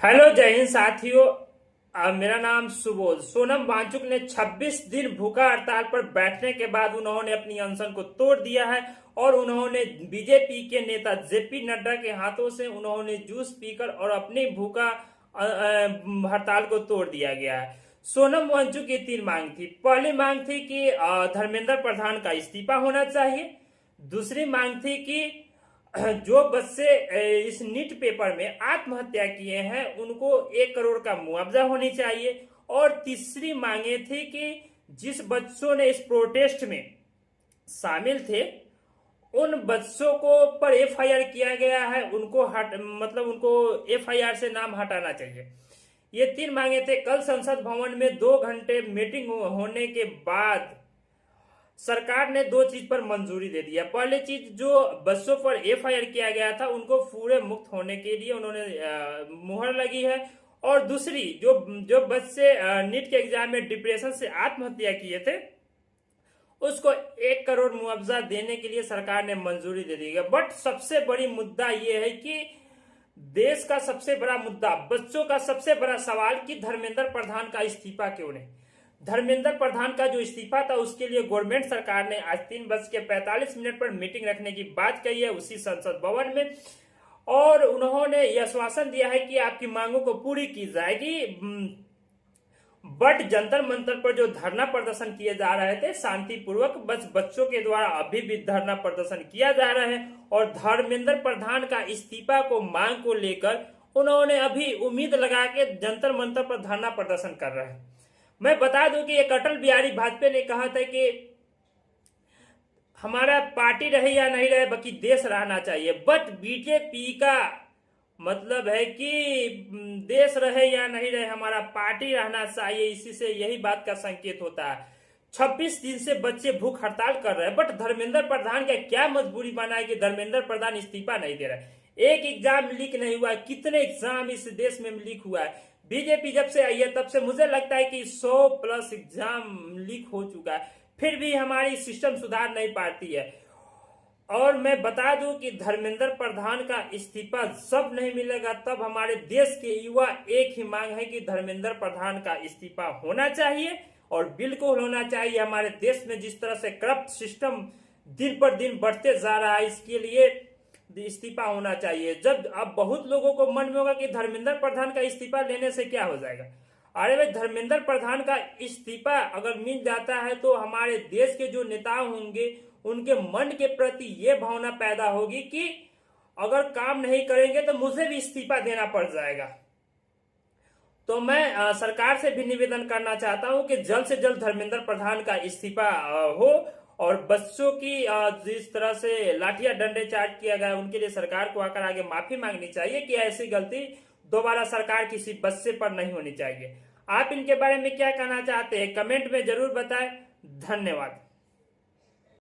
Hello जय हिंद साथियों। मेरा नाम सुबोध। सोनम वांगचुक ने 26 दिन भूखा हड़ताल पर बैठने के बाद उन्होंने अपनी अनशन को तोड़ दिया है और उन्होंने बीजेपी के नेता जेपी नड्डा के हाथों से उन्होंने जूस पीकर और अपनी भूखा हड़ताल को तोड़ दिया गया है। सोनम वांगचुक की 3 मांग थी। पहली मांग थी कि धर्मेंद्र प्रधान का इस्तीफा होना चाहिए। दूसरी मांग थी कि जो बच्चे इस नीट पेपर में आत्महत्या किए हैं उनको 1 करोड़ का मुआवजा होनी चाहिए। और तीसरी मांगे थी कि जिस बच्चों ने इस प्रोटेस्ट में शामिल थे उन बच्चों को पर एफआईआर किया गया है उनको उनको एफआईआर से नाम हटाना चाहिए। ये 3 मांगे थे। कल संसद भवन में 2 घंटे मीटिंग होने के बाद सरकार ने 2 चीज पर मंजूरी दे दिया। पहले चीज, जो बच्चों पर एफआईआर किया गया था उनको पूरे मुक्त होने के लिए उन्होंने मुहर लगी है। और दूसरी, जो बच्चे नीट के एग्जाम में डिप्रेशन से आत्महत्या किए थे उसको 1 करोड़ मुआवजा देने के लिए सरकार ने मंजूरी दे दी है। बट सबसे बड़ी मुद्दा यह है कि देश का सबसे बड़ा मुद्दा, बच्चों का सबसे बड़ा सवाल कि धर्मेंद्र प्रधान का इस्तीफा क्यों नहीं। धर्मेंद्र प्रधान का जो इस्तीफा था उसके लिए गवर्नमेंट सरकार ने आज 3:45 पर मीटिंग रखने की बात कही है उसी संसद भवन में। और उन्होंने यह आश्वासन दिया है कि आपकी मांगों को पूरी की जाएगी। बट जंतर मंतर पर जो धरना प्रदर्शन किए जा रहे थे शांतिपूर्वक बच्चों के द्वारा अभी भी धरना प्रदर्शन किया जा रहा है। और धर्मेंद्र प्रधान का इस्तीफा को मांग को लेकर उन्होंने अभी उम्मीद लगा के जंतर मंतर पर धरना प्रदर्शन कर रहे हैं। मैं बता दूं कि एक अटल बिहारी वाजपेयी ने कहा था कि हमारा पार्टी रहे या नहीं रहे बाकी देश रहना चाहिए। बट बीजेपी का मतलब है कि देश रहे या नहीं रहे हमारा पार्टी रहना चाहिए। इसी से यही बात का संकेत होता है। 26 दिन से बच्चे भूख हड़ताल कर रहे हैं बट धर्मेंद्र प्रधान का क्या मजबूरी बना है कि धर्मेंद्र प्रधान इस्तीफा नहीं दे रहा है। एक एग्जाम लीक नहीं हुआ है, कितने एग्जाम इस देश में लीक हुआ है। बीजेपी जब से आई है तब से मुझे लगता है कि 100+ एग्जाम लीक हो चुका है, फिर भी हमारी सिस्टम सुधार नहीं पाती है। और मैं बता दूं कि धर्मेंद्र प्रधान का इस्तीफा जब नहीं मिलेगा तब हमारे देश के युवा एक ही मांग है कि धर्मेंद्र प्रधान का इस्तीफा होना चाहिए और बिल्कुल होना चाहिए। हमारे देश में जिस तरह से करप्ट सिस्टम दिन पर दिन बढ़ते जा रहा है इसके लिए इस्तीफा होना चाहिए। जब अब बहुत लोगों को मन में होगा कि धर्मेंद्र प्रधान का इस्तीफा लेने से क्या हो जाएगा। अरे भाई, धर्मेंद्र प्रधान का इस्तीफा अगर मिल जाता है तो हमारे देश के जो नेता होंगे उनके मन के प्रति ये भावना पैदा होगी कि अगर काम नहीं करेंगे तो मुझे भी इस्तीफा देना पड़ जाएगा। तो मैं सरकार से भी निवेदन करना चाहता हूं कि जल्द से जल्द धर्मेंद्र प्रधान का इस्तीफा हो और बच्चों की जिस तरह से लाठियां डंडे चार्ज किया गया उनके लिए सरकार को आकर आगे माफी मांगनी चाहिए कि ऐसी गलती दोबारा सरकार किसी बच्चे पर नहीं होनी चाहिए। आप इनके बारे में क्या कहना चाहते हैं कमेंट में जरूर बताएं। धन्यवाद।